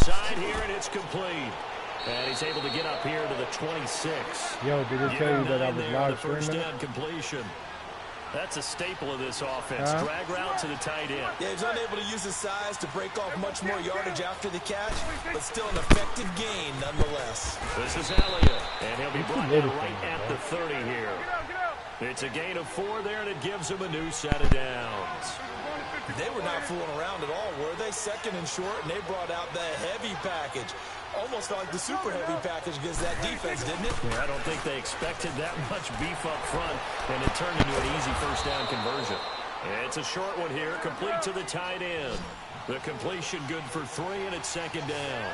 inside here, and it's complete. And he's able to get up here to the 26. Yo, did it tell you that I was live first streaming? down completion. That's a staple of this offense. Drag route to the tight end. Yeah, he's unable to use his size to break off much more yardage after the catch, but still an effective gain nonetheless. This is Elliott, and he'll be brought down right at the 30 here. It's a gain of 4 there, and it gives him a new set of downs. They were not fooling around at all, were they? Second and short, and they brought out the heavy package. Almost felt like the super heavy package against that defense, didn't it? Yeah, I don't think they expected that much beef up front, and it turned into an easy first down conversion. It's a short one here, complete to the tight end. The completion good for 3, and it's second down.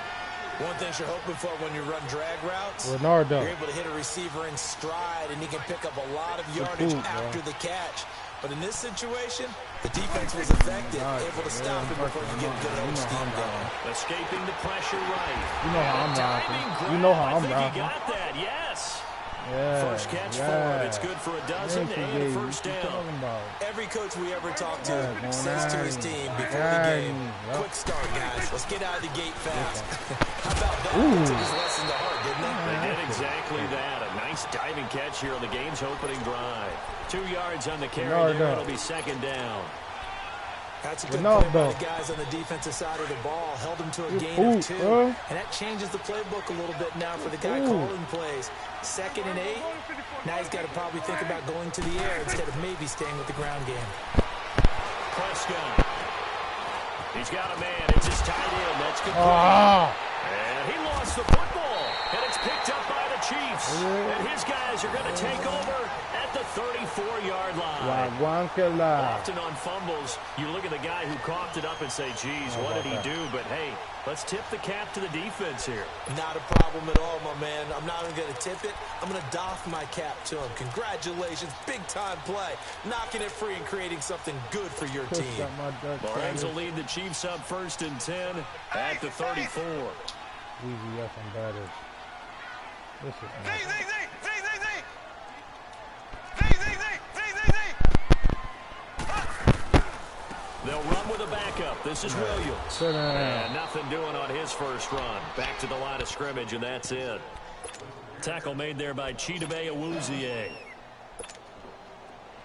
One thing you're hoping for when you run drag routes, Ronaldo. you're able to hit a receiver in stride, and he can pick up a lot of yardage after the catch. But in this situation, the defense was effective, able to stop him before you get a good old steam going. Escaping the pressure right. You know how I'm rocking. You know how I'm rocking. He got that, yes. Yeah, first catch for him. It's good for a dozen and a first down. Every coach we ever talk to says to his team before the game, quick start, guys. Let's get out of the gate fast. How about that? They took his lesson to heart, didn't they? They did exactly that. A nice diving catch here on the game's opening drive. 2 yards on the carry there. It'll be second down. That's a good play by the guys on the defensive side of the ball. Held him to a gain of 2. And that changes the playbook a little bit now for the guy calling plays. 2nd and 8. Now he's got to probably think about going to the air instead of maybe staying with the ground game. Prescott. He's got a man. It's his tight end. That's complete. And he lost the football. And it's picked up by the Chiefs. And his guys are going to take over at the 34-yard line. Often on fumbles, you look at the guy who coughed it up and say, geez, what did he do? But, hey, let's tip the cap to the defense here. Not a problem at all, my man. I'm not even going to tip it. I'm going to doff my cap to him. Congratulations. Big-time play. Knocking it free and creating something good for your team. Rams will lead the Chiefs up 1st and 10 at the 34. Easy up and better. This is They'll run with a backup. This is Williams. And nothing doing on his first run. Back to the line of scrimmage, and that's it. Tackle made there by Chidobe Awuzie.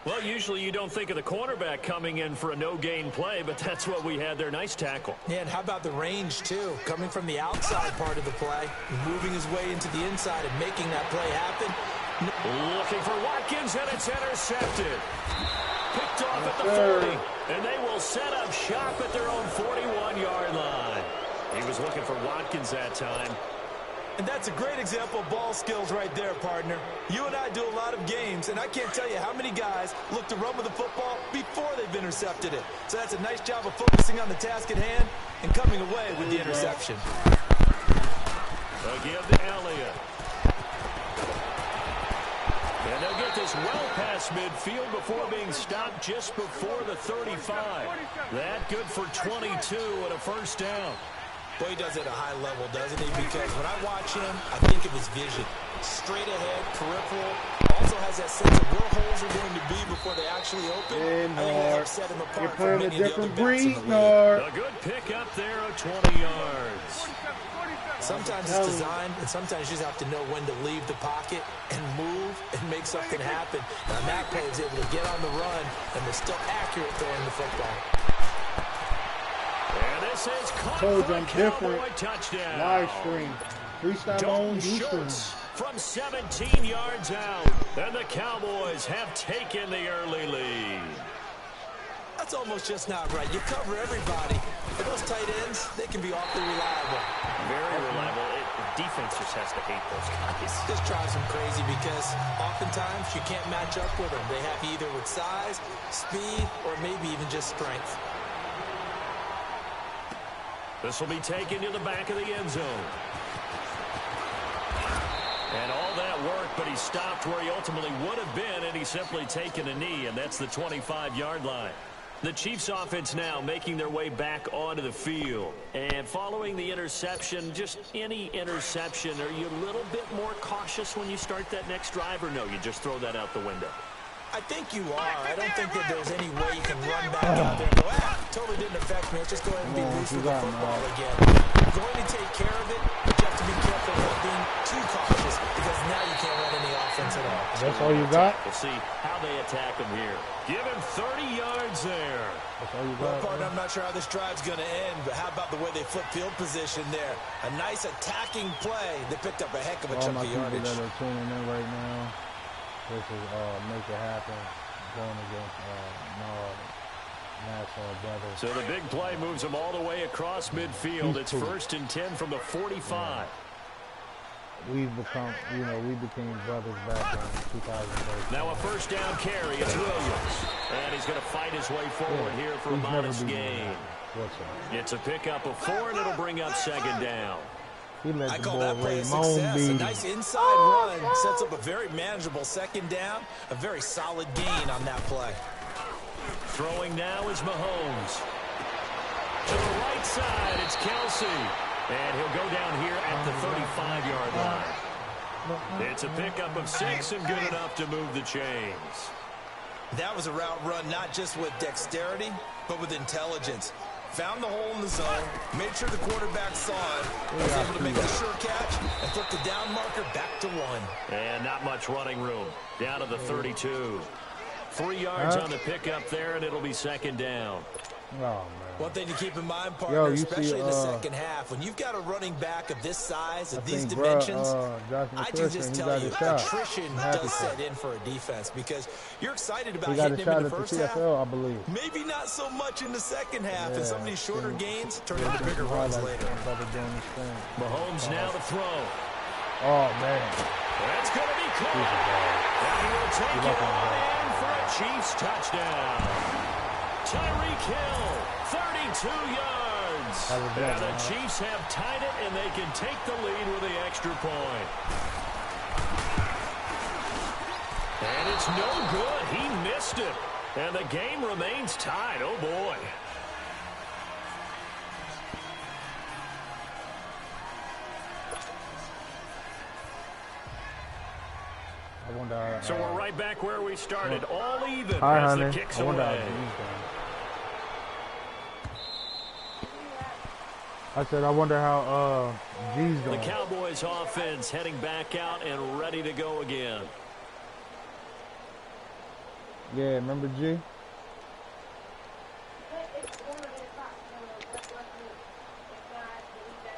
Well, usually you don't think of the cornerback coming in for a no-gain play, but that's what we had there. Nice tackle. Yeah, and how about the range, too? Coming from the outside part of the play, moving his way into the inside and making that play happen. Looking for Watkins, and it's intercepted. Picked off at the 40, and they will set up shop at their own 41-yard line. He was looking for Watkins that time. And that's a great example of ball skills right there, partner. You and I do a lot of games, and I can't tell you how many guys look to run with the football before they've intercepted it. So that's a nice job of focusing on the task at hand and coming away with the interception. They'll give to Elliott. And they'll get this well past midfield before being stopped just before the 35. That good for 22 and a first down. Boy, he does it at a high level, doesn't he? Because when I watch him, I think of his vision. Straight ahead, peripheral. Also has that sense of where holes are going to be before they actually open. I think that helps set him apart from many of the other backs in the league. A good pick up there of 20 yards. Sometimes it's designed, and sometimes you just have to know when to leave the pocket and move and make something happen. And on that play, he's able to get on the run, and they're still accurate throwing the football. And this is told you I'm different. Touchdown. Live stream. Freestyle on YouTube. From 17 yards out. And the Cowboys have taken the early lead. That's almost just not right. You cover everybody. But those tight ends, they can be awfully reliable. Very reliable. The defense just has to hate those guys. Just drives them crazy because oftentimes you can't match up with them. They have either with size, speed, or maybe even just strength. This will be taken to the back of the end zone. And all that work, but he stopped where he ultimately would have been, and he's simply taken a knee, and that's the 25-yard line. The Chiefs offense now making their way back onto the field. And following the interception, just any interception, are you a little bit more cautious when you start that next drive, or no, you just throw that out the window? I think you are. I don't think that there's any way you can run back out there and go, totally didn't affect me. Let's just go ahead and be loose with the football again. Going to take all you got? We'll see how they attack him here. Give him 30 yards there. That's all you got. Well, partner, I'm not sure how this drive's going to end, but how about the way they flip field position there? A nice attacking play. They picked up a heck of a chunk of yardage. All my people that are tuning in right now, this is Make It Happen going against Nassau Brothers. So the big play moves them all the way across midfield. It's 1st and 10 from the 45. We became brothers back in 2013. Now a first down carry. It's Williams. And he's going to fight his way forward here for a modest gain. It's a pickup of 4, and it'll bring up 2nd down. I call that play a success. A nice inside run sets up a very manageable 2nd down. A very solid gain on that play. Throwing now is Mahomes. To the right side, it's Kelsey. And he'll go down here at the 35-yard line. It's a pickup of 6 and good enough to move the chains. That was a route run not just with dexterity, but with intelligence. Found the hole in the zone, made sure the quarterback saw it, was able to make a sure catch, and flip the down marker back to 1. And not much running room. Down to the 32. 3 yards on the pickup there, and it'll be 2nd down. Oh, man. One thing to keep in mind, partner, especially in the second half, when you've got a running back of this size, of these dimensions, I can just tell you, attrition does set in for a defense because you're excited about hitting him in the first half. I believe. Maybe not so much in the second half, and some of these shorter gains turn into bigger runs later. Mahomes now to throw. Oh, man. That's going to be caught. And he will take it on in for a Chiefs touchdown. Tyreek Hill, 32 yards. And the Chiefs have tied it, and they can take the lead with the extra point. And it's no good. He missed it. And the game remains tied. Oh, boy. So we're right back where we started. All even as the kicks away. I said, I wonder how G's doing. The Cowboys offense heading back out and ready to go again. Yeah, remember G?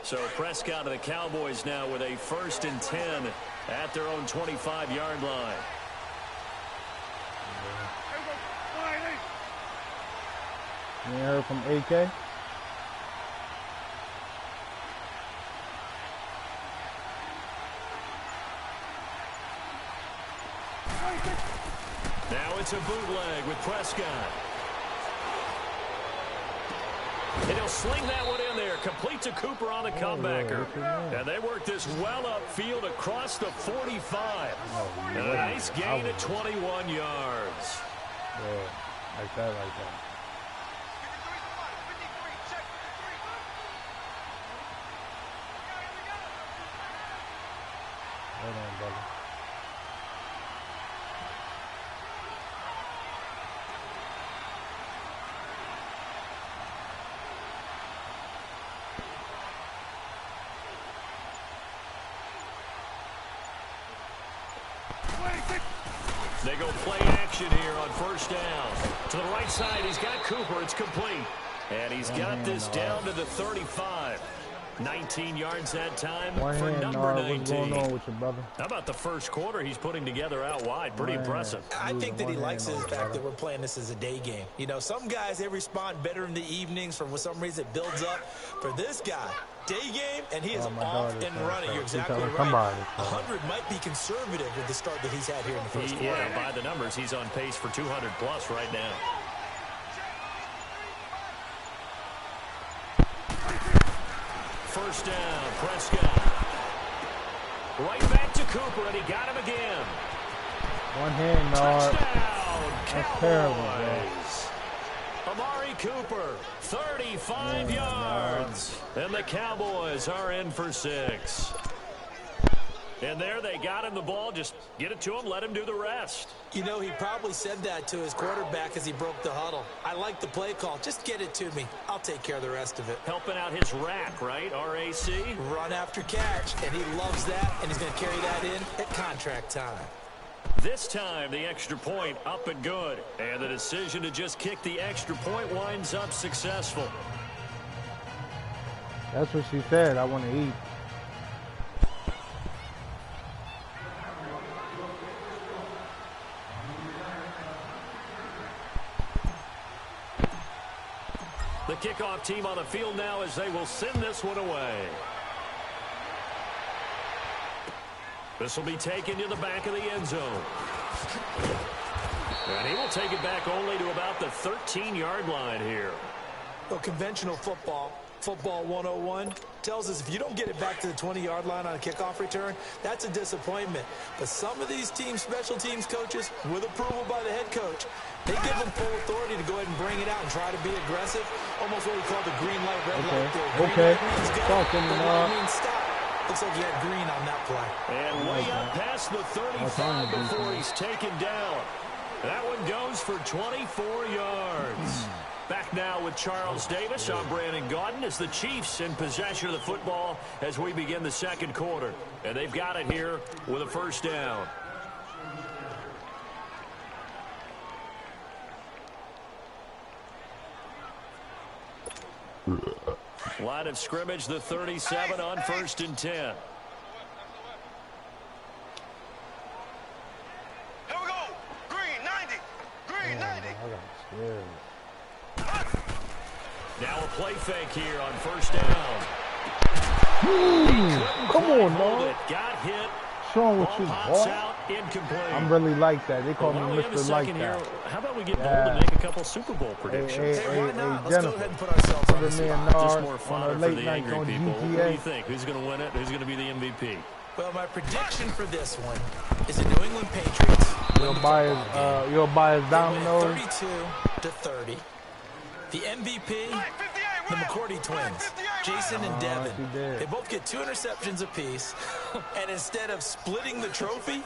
So Prescott of the Cowboys now with a 1st and 10 at their own 25-yard line. You heard from AK? Now it's a bootleg with Prescott. And he'll sling that one in there. Complete to Cooper on the comebacker. And they work this well upfield across the 45. And a nice gain at 21 yards. Yeah, like that. Hold on, brother. They go play action here on 1st down. To the right side, he's got Cooper. It's complete. And he's got this down to the 35. 19 yards that time for number 19. What's going on with you, brother? How about the first quarter he's putting together out wide? Pretty impressive. I think that he likes the fact that we're playing this as a day game. You know, some guys, they respond better in the evenings. For some reason, it builds up. For this guy, day game, and he is off and running. You're exactly right. 100 might be conservative with the start that he's had here in the first quarter. Yeah, by the numbers, he's on pace for 200-plus right now. First down, Prescott. Right back to Cooper, and he got him again. One hand, touchdown, Cowboys. Terrible, Amari Cooper, 35 yards. And the Cowboys are in for 6. And there they got him the ball. Just get it to him, let him do the rest. You know, he probably said that to his quarterback as he broke the huddle. I like the play call. Just get it to me. I'll take care of the rest of it. Helping out his rack, right? RAC? Run after catch, and he loves that, and he's going to carry that in at contract time. This time, the extra point up and good. And the decision to just kick the extra point winds up successful. That's what she said. I want to eat. The kickoff team on the field now as they will send this one away. This will be taken to the back of the end zone. And he will take it back only to about the 13-yard line here. Well, conventional football 101, tells us if you don't get it back to the 20-yard line on a kickoff return, that's a disappointment. But some of these teams, special teams coaches, with approval by the head coach, they give them full authority to go ahead and bring it out and try to be aggressive. Almost what we call the green light, red light there. Green light means go, red light means stop. Looks like you had green on that play. And way up past the 35 before he's taken down. That one goes for 24 yards. Back now with Charles Davis. I'm Brandon Gaudin as the Chiefs in possession of the football as we begin the second quarter. And they've got it here with a first down. Line of scrimmage, the 37 on 1st and 10. Here we go. Green 90. Green 90. I got scared. Now a play fake here on 1st down. Come on, dog. Got hit. What's wrong with you, boy? Out, incomplete. I'm really like that. They call me Mr. Like that. Here, how about we get bold and make a couple Super Bowl predictions? Hey, why not? Let's go ahead and put ourselves on the spot. Just more fun for the angry people. What do you think? Who's going to win it? Who's going to be the MVP? Well, my prediction for this one is the New England Patriots. You'll buy his dominoes. 32-30. The MVP, the McCourty twins, Jason and Devin. They both get 2 interceptions apiece, and instead of splitting the trophy,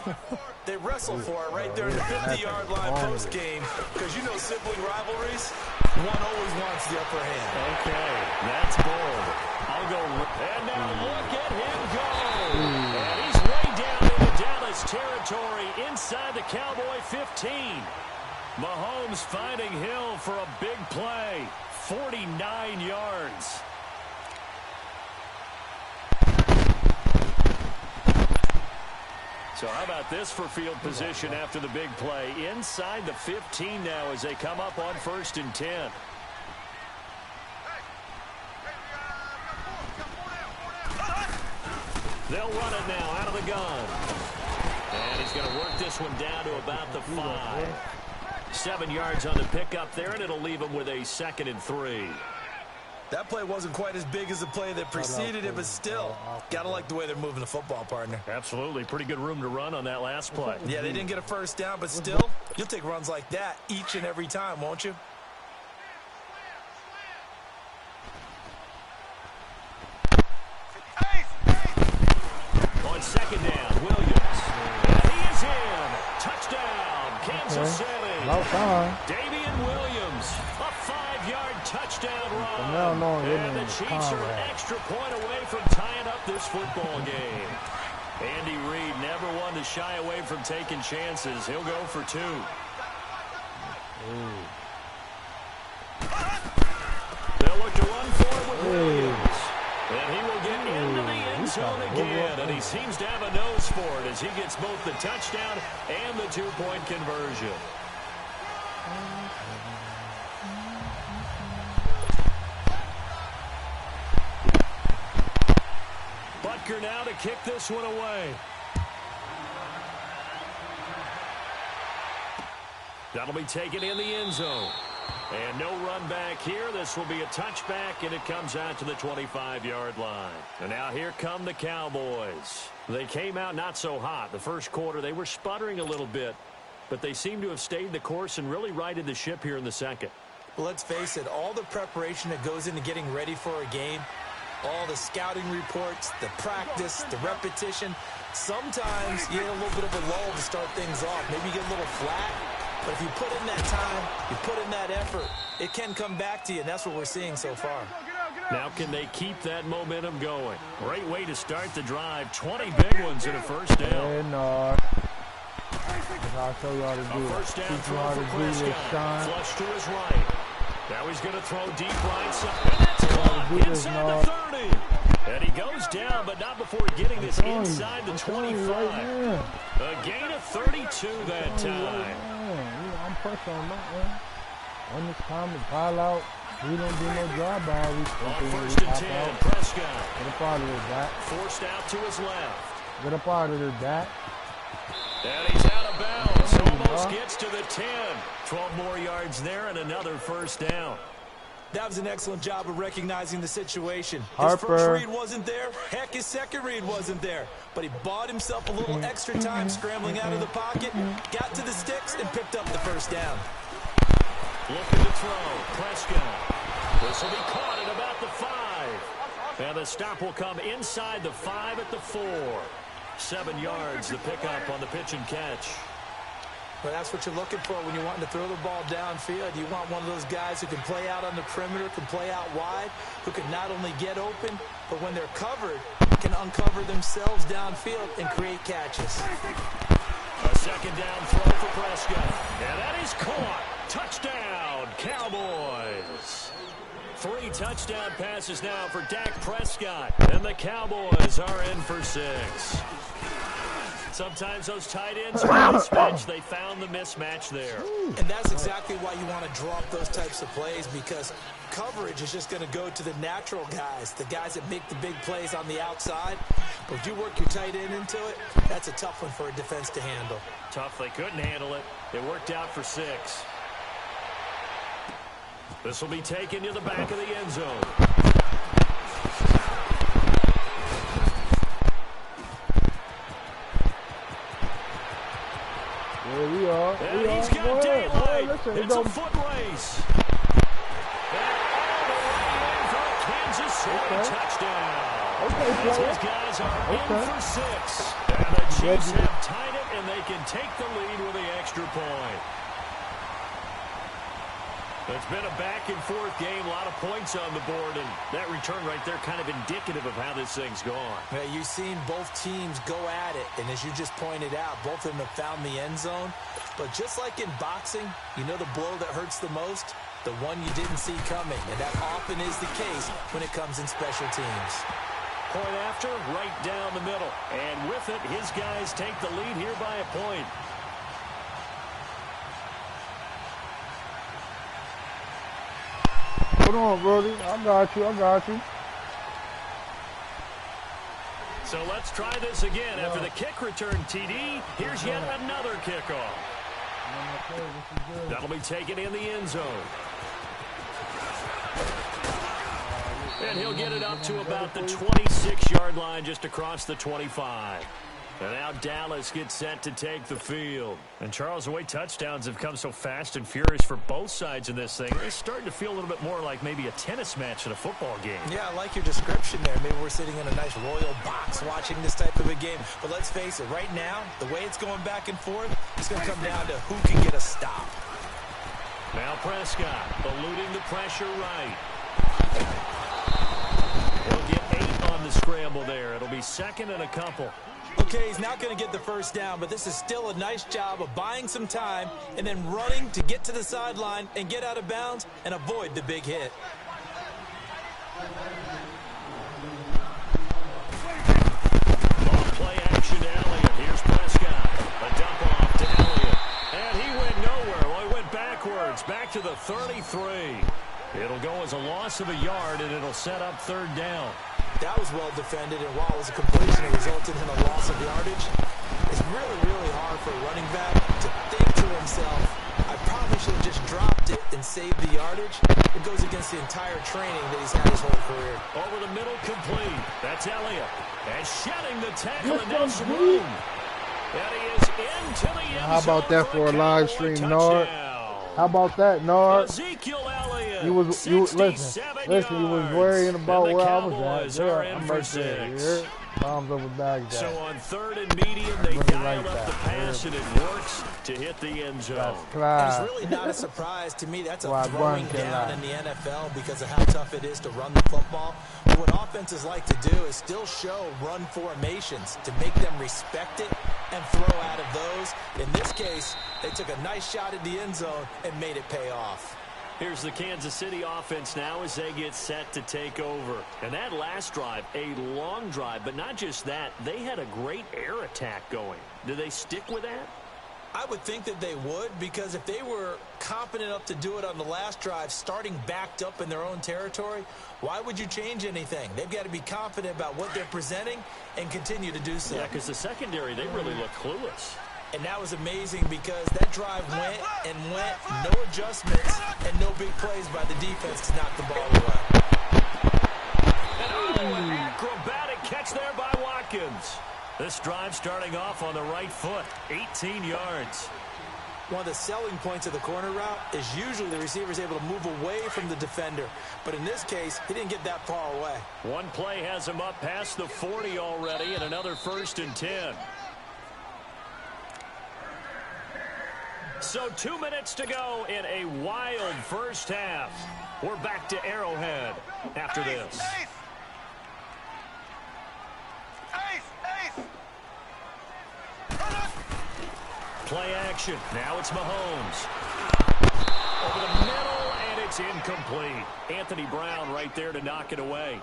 they wrestle for it right there in the 50-yard line post-game, because you know sibling rivalries, one always wants the upper hand. Okay, that's bold. I'll go. And now look at him go. And he's way down into Dallas territory inside the Cowboy 15. Mahomes finding Hill for a big play. 49 yards. So how about this for field position after the big play? Inside the 15 now as they come up on 1st and 10. They'll run it now out of the gun. And he's going to work this one down to about the 5. 7 yards on the pickup there, and it'll leave him with a 2nd and 3. That play wasn't quite as big as the play that preceded it, but still, got to like the way they're moving the football, partner. Absolutely. Pretty good room to run on that last play. Yeah, they didn't get a first down, but still, you'll take runs like that each and every time, won't you? On 2nd down, Williams. And he is in. Touchdown, Kansas City. Damian Williams, a 5-yard touchdown run. And the Chiefs are an extra point away from tying up this football game. Andy Reid never one to shy away from taking chances. He'll go for 2. They'll look to run forward with Williams. And he will get into the end zone again. And he seems to have a nose for it as he gets both the touchdown and the 2-point conversion. Butker now to kick this one away. That'll be taken in the end zone. And no run back here. This will be a touchback, and it comes out to the 25-yard line. And now here come the Cowboys. They came out not so hot. The first quarter, they were sputtering a little bit, but they seem to have stayed the course and really righted the ship here in the second. Well, let's face it, all the preparation that goes into getting ready for a game, all the scouting reports, the practice, the repetition, sometimes you get a little bit of a lull to start things off. Maybe you get a little flat. But if you put in that time, you put in that effort, it can come back to you, and that's what we're seeing so far. Now can they keep that momentum going? Great way to start the drive. 20 big ones in a first down. I'll show you how to do it. First down Teach you throw how for to do this, Prescott. Sean. Flush to his right. Now he's going to throw deep right side. And that's caught inside the 30. And he goes down, but not before getting this inside the 25. A gain of 32 that time. I'm pressing on that one. When it's time to pile out, we don't do no drive by. On first and 10, Prescott. Get up out of there, Dak. Forced out to his left. Get up out of there, Dak. And he's out of bounds. Almost gets to the 10. 12 more yards there and another first down. That was an excellent job of recognizing the situation. Harper. His first read wasn't there. Heck, his second read wasn't there. But he bought himself a little extra time scrambling out of the pocket, got to the sticks, and picked up the first down. Looking to throw. Prescott. This will be caught at about the 5. And the stop will come inside the 5 at the 4. 7 yards, the pickup on the pitch and catch. Well, that's what you're looking for when you're wanting to throw the ball downfield. You want one of those guys who can play out on the perimeter, can play out wide, who can not only get open, but when they're covered, can uncover themselves downfield and create catches. A second down throw for Prescott. And that is caught. Touchdown, Cowboys. 3 touchdown passes now for Dak Prescott. And the Cowboys are in for 6. Sometimes those tight ends are mismatched. They found the mismatch there. And that's exactly why you want to draw up those types of plays, because coverage is just going to go to the natural guys, the guys that make the big plays on the outside. But if you work your tight end into it, that's a tough one for a defense to handle. Tough. They couldn't handle it. It worked out for 6. This will be taken to the back of the end zone. There we are. And he's got daylight. It's a foot race. And all the way in for a Kansas City touchdown. These guys are in for 6. And the Chiefs have tied it, and they can take the lead with the extra point. It's been a back-and-forth game, a lot of points on the board, and that return right there kind of indicative of how this thing's gone. Yeah, you've seen both teams go at it, and as you just pointed out, both of them have found the end zone. But just like in boxing, you know the blow that hurts the most? The one you didn't see coming, and that often is the case when it comes in special teams. Point after, right down the middle. And with it, his guys take the lead here by a point. Hold on, Brody. I got you. So let's try this again. After the kick return TD, here's yet another kickoff. That'll be taken in the end zone. And he'll get it up to about the 26-yard line, just across the 25. And now Dallas gets set to take the field. And Charles, the way touchdowns have come so fast and furious for both sides in this thing, it's starting to feel a little bit more like maybe a tennis match in a football game. Yeah, I like your description there. Maybe we're sitting in a nice royal box watching this type of a game. But let's face it, right now, the way it's going back and forth, it's going to come down to who can get a stop. Now Prescott eluding the pressure right. He'll get 8 on the scramble there. It'll be second and a couple. Okay, he's not going to get the first down, but this is still a nice job of buying some time and then running to get to the sideline and get out of bounds and avoid the big hit. Long play action to Elliott. Here's Prescott. A dump off to Elliott. And he went nowhere. Well, he went backwards, back to the 33. It'll go as a loss of a yard, and it'll set up third down. That was well defended, and while it was a completion, it resulted in a loss of yardage. It's really, really hard for a running back to think to himself, I probably should have just dropped it and saved the yardage. It goes against the entire training that he's had his whole career. Over the middle, complete. That's Elliott. And shedding the tackle, and that's room. And he is into the end zone. How about that for a live stream, Nard? How about that, Nard? Ezekiel Elliott. You listen. You was worrying about where I was at. Yeah, I'm right there. Yeah. Bombs over Baghdad. So on 3rd and medium, they dial up the pass, and it works to hit the end zone. It's really not a surprise to me. That's a throwing down in the NFL because of how tough it is to run the football. But what offenses like to do is still show run formations to make them respect it and throw out of those. In this case, they took a nice shot at the end zone and made it pay off. Here's the Kansas City offense now as they get set to take over. And that last drive, a long drive, but not just that, they had a great air attack going. Do they stick with that? I would think that they would, because if they were confident enough to do it on the last drive, starting backed up in their own territory, why would you change anything? They've got to be confident about what they're presenting and continue to do so. Yeah, because the secondary, they really look clueless. And that was amazing because that drive went and went, no adjustments, and no big plays by the defense to knock the ball away. And an acrobatic catch there by Watkins. This drive starting off on the right foot, 18 yards. One of the selling points of the corner route is usually the receiver is able to move away from the defender. But in this case, he didn't get that far away. One play has him up past the 40 already, and another 1st and 10. So 2 minutes to go in a wild first half. We're back to Arrowhead after this. Play action. Now it's Mahomes. Over the middle, and it's incomplete. Anthony Brown right there to knock it away.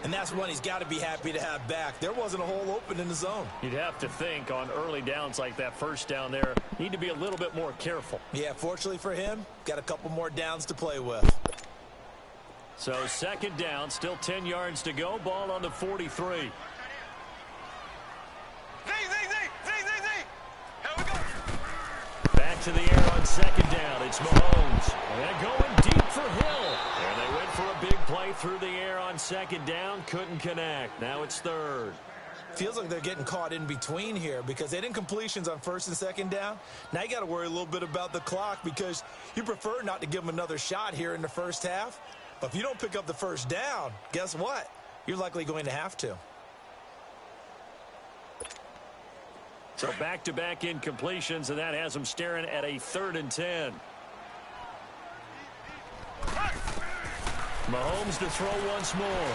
And that's one he's got to be happy to have back. There wasn't a hole open in the zone. You'd have to think on early downs like that first down there, need to be a little bit more careful. Yeah, fortunately for him, got a couple more downs to play with. So 2nd down, still 10 yards to go. Ball on the 43. Back to the air on 2nd down. It's Mahomes. And going deep for Hill. And they went for a big play through the air on 2nd down. Couldn't connect. Now it's 3rd. Feels like they're getting caught in between here because they didn't completions on 1st and 2nd down. Now you got to worry a little bit about the clock because you prefer not to give them another shot here in the first half. But if you don't pick up the 1st down, guess what? You're likely going to have to. So back-to-back incompletions, and that has them staring at a 3rd and 10. Mahomes to throw once more.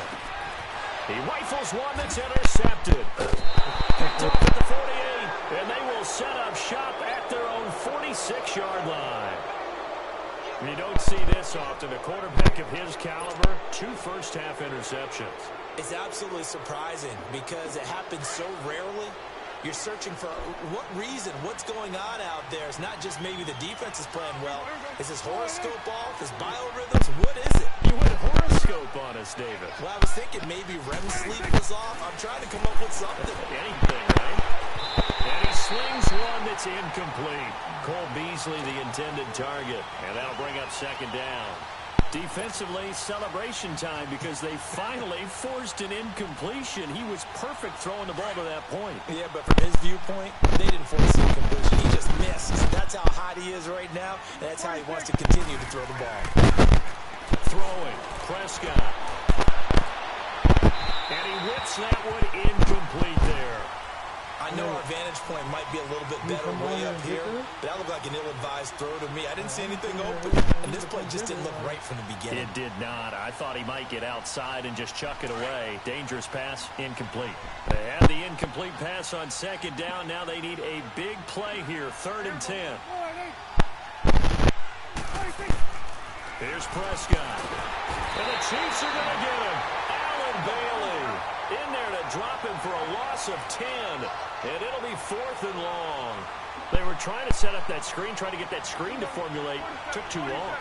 He rifles one that's intercepted. Picked up at the 48, and they will set up shop at their own 46-yard line. You don't see this often. A quarterback of his caliber, 2 first-half interceptions. It's absolutely surprising because it happens so rarely. You're searching for what reason, what's going on out there. It's not just maybe the defense is playing well. Is his horoscope off? His biorhythms? What is it? You went horoscope on us, David. Well, I was thinking maybe REM sleep was off. I'm trying to come up with something. Anything, right? And he slings one that's incomplete. Cole Beasley, the intended target. And that'll bring up 2nd down. Defensively, celebration time because they finally forced an incompletion. He was perfect throwing the ball to that point. Yeah, but from his viewpoint, they didn't force the incompletion. He just missed. That's how hot he is right now, and that's how he wants to continue to throw the ball. Throwing, Prescott. And he whips that one incomplete there. I know our vantage point might be a little bit better way up here, but that looked like an ill-advised throw to me. I didn't see anything open, and this play just didn't look right from the beginning. It did not. I thought he might get outside and just chuck it away. Dangerous pass, incomplete. They had the incomplete pass on 2nd down. Now they need a big play here, 3rd and 10. Here's Prescott. And the Chiefs are going to get him. Allen Bailey in there to drop him for a loss of 10. And it'll be 4th and long. They were trying to set up that screen, trying to get that screen to formulate. Took too long.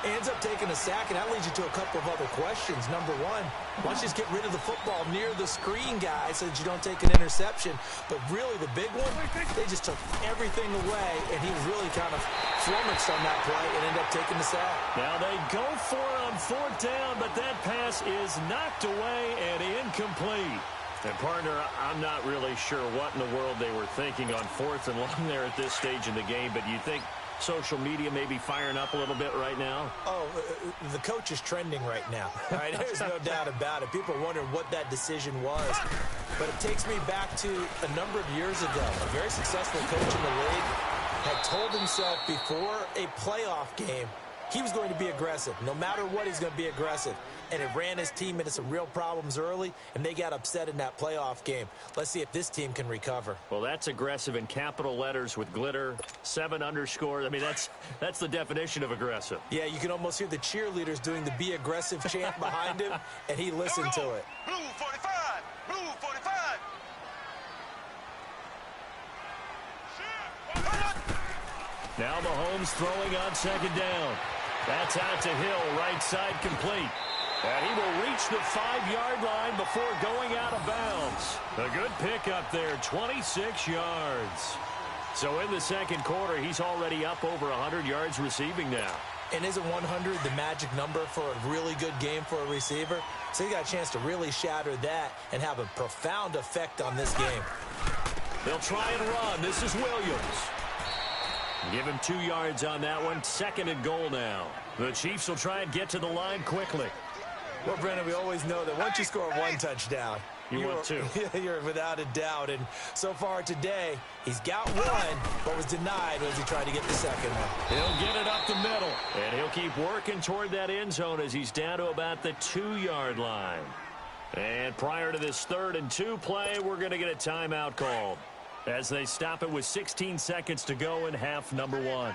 Ends up taking a sack, and that leads you to a couple of other questions. Number one, why don't you just get rid of the football near the screen guy so that you don't take an interception? But really, the big one, they just took everything away, and he was really kind of flummoxed on that play and ended up taking the sack. Now they go for it on 4th down, but that pass is knocked away and incomplete. And, partner, I'm not really sure what in the world they were thinking on 4th and long there at this stage in the game, but you think social media may be firing up a little bit right now? Oh, the coach is trending right now. All right, there's no doubt about it. People are wondering what that decision was. But it takes me back to a number of years ago. A very successful coach in the league had told himself before a playoff game He was going to be aggressive. No matter what, he's going to be aggressive. And it ran his team into some real problems early, and they got upset in that playoff game. Let's see if this team can recover. Well, that's aggressive in capital letters with glitter, 7 underscores. I mean, that's the definition of aggressive. Yeah, you can almost hear the cheerleaders doing the be aggressive chant behind him, and he listened to it. Blue 45. Blue 45. Now Mahomes throwing on second down. That's out to Hill, right side complete. And he will reach the 5-yard line before going out of bounds. A good pickup there, 26 yards. So in the second quarter, he's already up over 100 yards receiving now. And isn't 100 the magic number for a really good game for a receiver? So he got a chance to really shatter that and have a profound effect on this game. They'll try and run. This is Williams. Give him 2 yards on that one. 2nd and goal now. The Chiefs will try and get to the line quickly. Well, Brennan, we always know that once you score 1 touchdown, want 2. You're without a doubt. And so far today, he's got 1, but was denied as he tried to get the second one. He'll get it up the middle, and he'll keep working toward that end zone as he's down to about the 2-yard line. And prior to this 3rd and 2 play, we're going to get a timeout called as they stop it with 16 seconds to go in half number 1.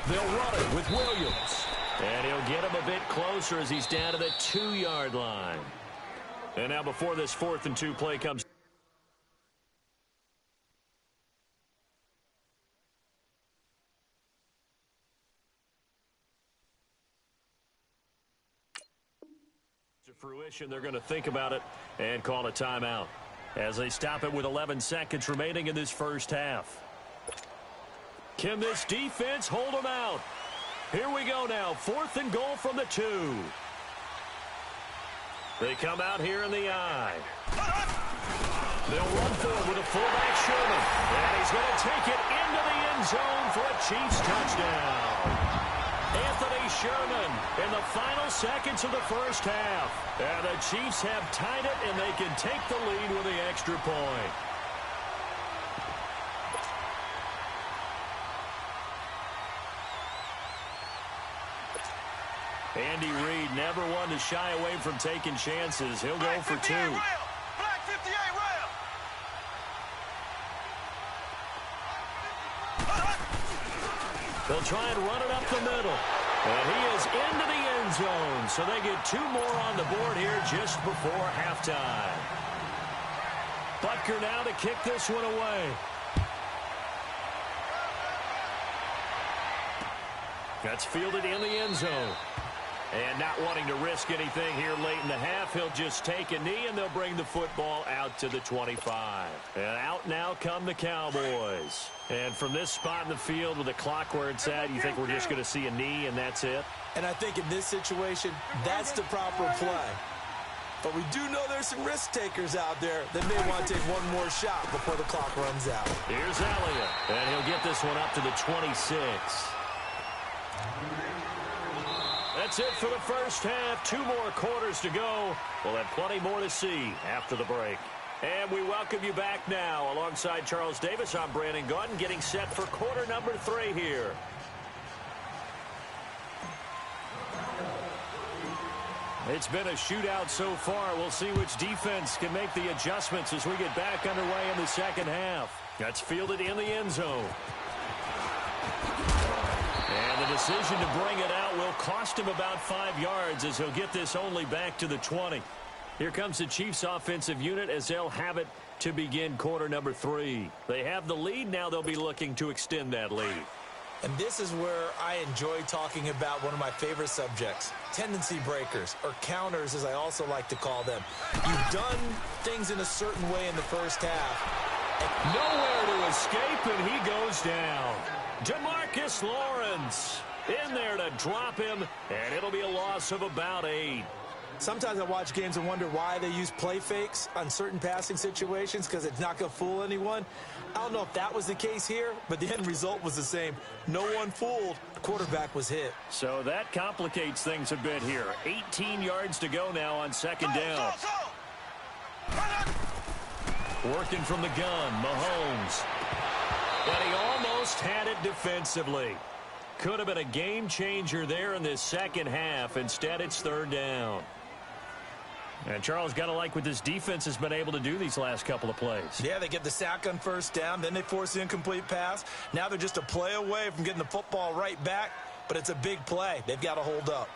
They'll run it with Williams. And he'll get him a bit closer as he's down to the 2-yard line. And now before this 4th and 2 play comes. To fruition, they're going to think about it and call a timeout as they stop it with 11 seconds remaining in this first half. Can this defense hold them out? Here we go now. 4th and goal from the 2. They come out here in the I. They'll run forward with a fullback Sherman. And he's going to take it into the end zone for a Chiefs touchdown. Anthony Sherman in the final seconds of the first half. And the Chiefs have tied it, and they can take the lead with the extra point. Andy Reid never one to shy away from taking chances. He'll go for 2. Black 58 rail. They'll try and run it up the middle. And he is into the end zone. So they get 2 more on the board here just before halftime. Butker now to kick this one away. That's fielded in the end zone. And not wanting to risk anything here late in the half, he'll just take a knee, and they'll bring the football out to the 25. And out now come the Cowboys. And from this spot in the field with the clock where it's at, you think we're just going to see a knee and that's it? And I think in this situation, that's the proper play. But we do know there's some risk takers out there that may want to take one more shot before the clock runs out. Here's Elliott, and he'll get this one up to the 26. That's it for the first half. 2 more quarters to go. We'll have plenty more to see after the break. And we welcome you back now. Alongside Charles Davis, I'm Brandon Gaudin, getting set for quarter number 3 here. It's been a shootout so far. We'll see which defense can make the adjustments as we get back underway in the second half. That's fielded in the end zone. And the decision to bring it out will cost him about 5 yards as he'll get this only back to the 20. Here comes the Chiefs offensive unit as they'll have it to begin quarter number 3. They have the lead. Now they'll be looking to extend that lead. And this is where I enjoy talking about one of my favorite subjects, tendency breakers, or counters as I also like to call them. You've done things in a certain way in the first half. Nowhere to escape, and he goes down. DeMarcus Lawrence in there to drop him, and it'll be a loss of about 8. Sometimes I watch games and wonder why they use play fakes on certain passing situations because it's not going to fool anyone. I don't know if that was the case here, but the end result was the same. No one fooled. The quarterback was hit. So that complicates things a bit here. 18 yards to go now on second down. Working from the gun, Mahomes. And he almost had it defensively. Could have been a game changer there in this second half. Instead, it's third down. And Charles, got to like what this defense has been able to do these last couple of plays. Yeah, they get the sack on first down, then they force the incomplete pass. Now they're just a play away from getting the football right back, but it's a big play. They've got to hold up.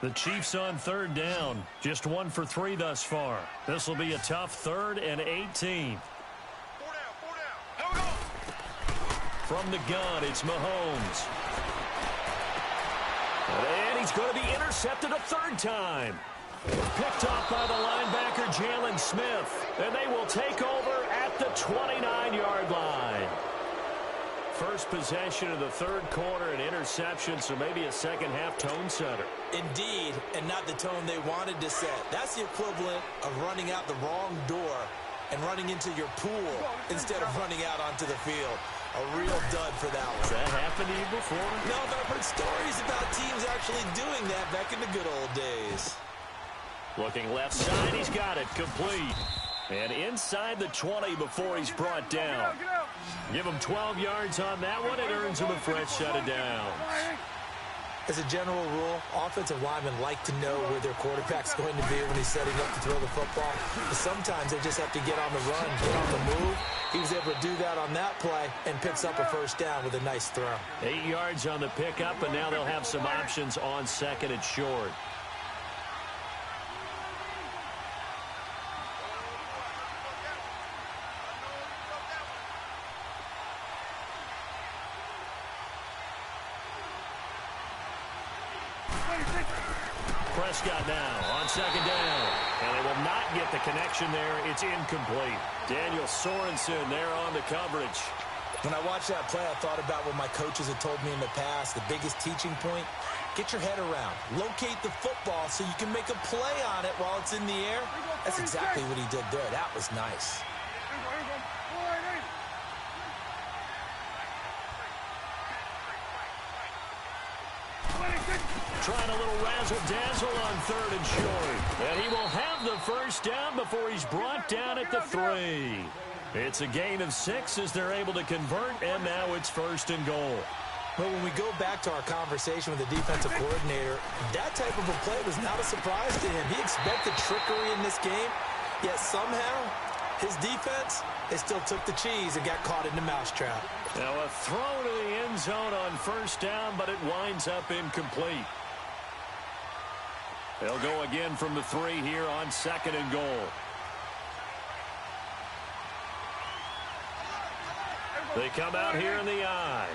The Chiefs on third down, just 1 for 3 thus far. This will be a tough 3rd and 18. 4 down. Here we go. From the gun, it's Mahomes. And he's going to be intercepted a 3rd time. Picked off by the linebacker, Jalen Smith. And they will take over at the 29-yard line. First possession of the 3rd quarter, an interception, so maybe a second-half tone setter. Indeed, and not the tone they wanted to set. That's the equivalent of running out the wrong door and running into your pool instead of running out onto the field. A real dud for that one. Has that happened to you before? No, but I've heard stories about teams actually doing that back in the good old days. Looking left side, he's got it, complete. And inside the 20 before he's brought down. Give him 12 yards on that one. It earns him a fresh set of downs. As a general rule, offensive linemen like to know where their quarterback's going to be when he's setting up to throw the football. But sometimes they just have to get on the run, get on the move. He was able to do that on that play and picks up a first down with a nice throw. 8 yards on the pickup, and now they'll have some options on 2nd and short. Prescott now on 2nd down. And they will not get the connection there. It's incomplete. Daniel Sorensen there on the coverage. When I watched that play, I thought about what my coaches had told me in the past. The biggest teaching point, get your head around. Locate the football so you can make a play on it while it's in the air. That's exactly what he did there. That was nice. Trying a little razzle-dazzle on 3rd and short. And he will have the first down before he's brought down at the 3. It's a gain of 6 as they're able to convert, and now it's 1st and goal. Well, when we go back to our conversation with the defensive coordinator, that type of a play was not a surprise to him. He expected trickery in this game, yet somehow his defense, they still took the cheese and got caught in the mousetrap. Now a throw to the end zone on 1st down, but it winds up incomplete. They'll go again from the 3 here on 2nd and goal. They come out here in the I.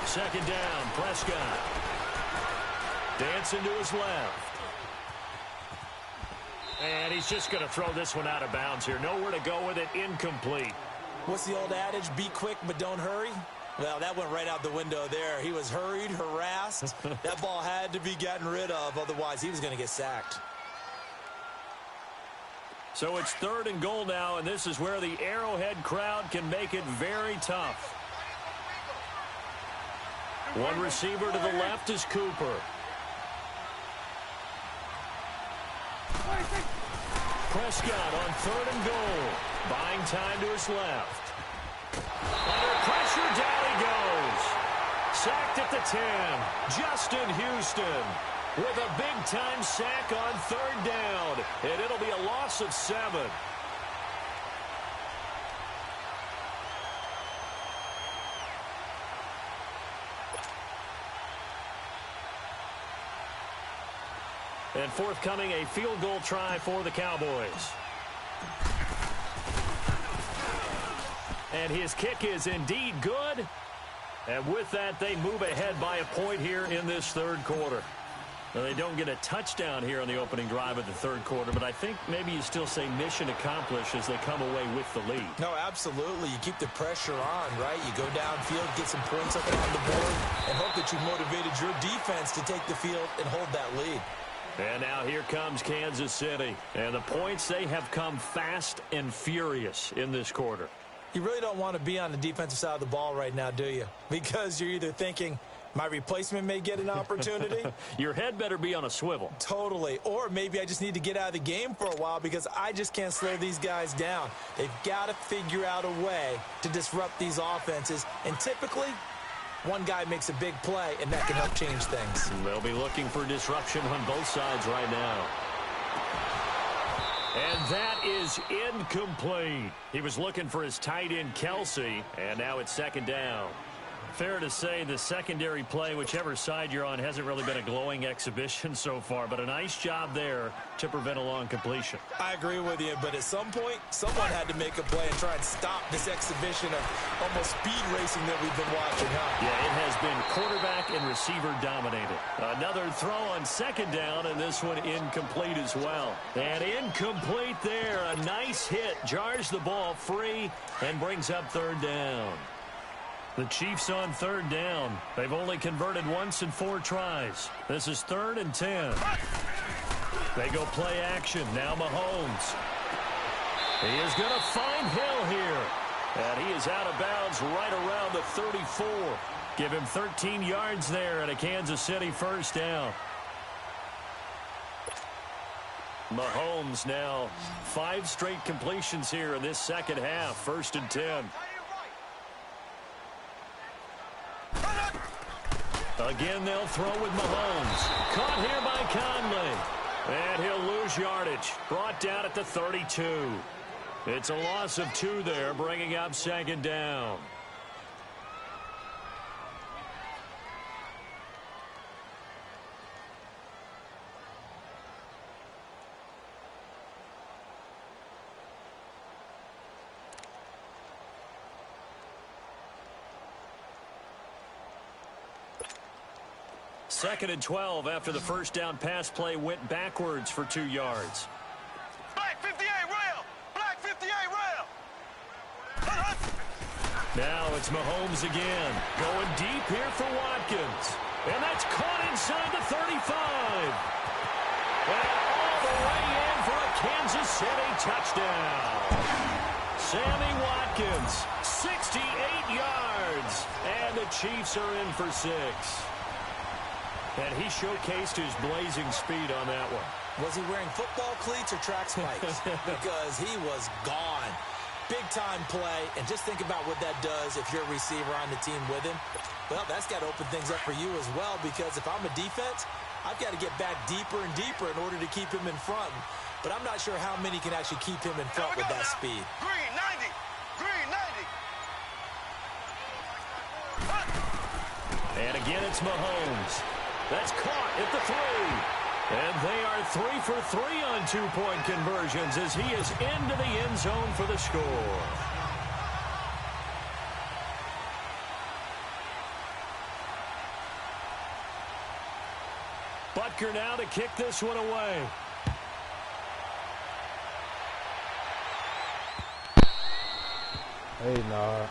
Second down, Prescott. Dancing to his left. And he's just going to throw this one out of bounds here. Nowhere to go with it, incomplete. What's the old adage? Be quick, but don't hurry. Well, that went right out the window there. He was hurried, harassed. That ball had to be gotten rid of, otherwise he was going to get sacked. So it's 3rd and goal now, and this is where the Arrowhead crowd can make it very tough. One receiver to the left is Cooper. Prescott on 3rd and goal. Buying time to his left. Under pressure, down he goes. Sacked at the 10. Justin Houston with a big-time sack on 3rd down. And it'll be a loss of 7. And forthcoming, a field goal try for the Cowboys. And his kick is indeed good. And with that, they move ahead by a point here in this 3rd quarter. Now, they don't get a touchdown here on the opening drive of the 3rd quarter, but I think maybe you still say mission accomplished as they come away with the lead. No, absolutely. You keep the pressure on, right? You go downfield, get some points up on the board, and hope that you motivated your defense to take the field and hold that lead. And now here comes Kansas City. And the points, they have come fast and furious in this quarter. You really don't want to be on the defensive side of the ball right now, do you? Because you're either thinking, my replacement may get an opportunity. Your head better be on a swivel. Totally. Or maybe I just need to get out of the game for a while because I just can't slow these guys down. They've got to figure out a way to disrupt these offenses. And typically, one guy makes a big play, and that can help change things. They'll be looking for disruption on both sides right now. And that is incomplete. He was looking for his tight end, Kelsey, and now it's second down. Fair to say the secondary play, whichever side you're on, hasn't really been a glowing exhibition so far, but a nice job there to prevent a long completion. I agree with you, but at some point, someone had to make a play and try and stop this exhibition of almost speed racing that we've been watching, huh? Yeah, it has been quarterback and receiver dominated. Another throw on second down, and this one incomplete as well. And incomplete there. A nice hit. Jars the ball free and brings up third down. The Chiefs on third down. They've only converted once in 4 tries. This is 3rd and 10. They go play action. Now Mahomes. He is going to find Hill here. And he is out of bounds right around the 34. Give him 13 yards there and a Kansas City first down. Mahomes now 5 straight completions here in this second half. 1st and 10. Again, they'll throw with Mahomes. Caught here by Conley. And he'll lose yardage. Brought down at the 32. It's a loss of 2 there, bringing up second down. Second and 12 after the first down pass play went backwards for 2 yards. Black 58 rail! Black 58 rail! Now it's Mahomes again. Going deep here for Watkins. And that's caught inside the 35. And all the way in for a Kansas City touchdown. Sammy Watkins, 68 yards. And the Chiefs are in for 6. And he showcased his blazing speed on that one. Was he wearing football cleats or track spikes? Because he was gone. Big-time play, and just think about what that does if you're a receiver on the team with him. Well, that's got to open things up for you as well, because if I'm a defense, I've got to get back deeper and deeper in order to keep him in front. But I'm not sure how many can actually keep him in front with that speed. Green 90! Green 90! And again, it's Mahomes. That's caught at the 3. And they are 3 for 3 on 2-point conversions as he is into the end zone for the score. Butker now to kick this one away. Hey, nah.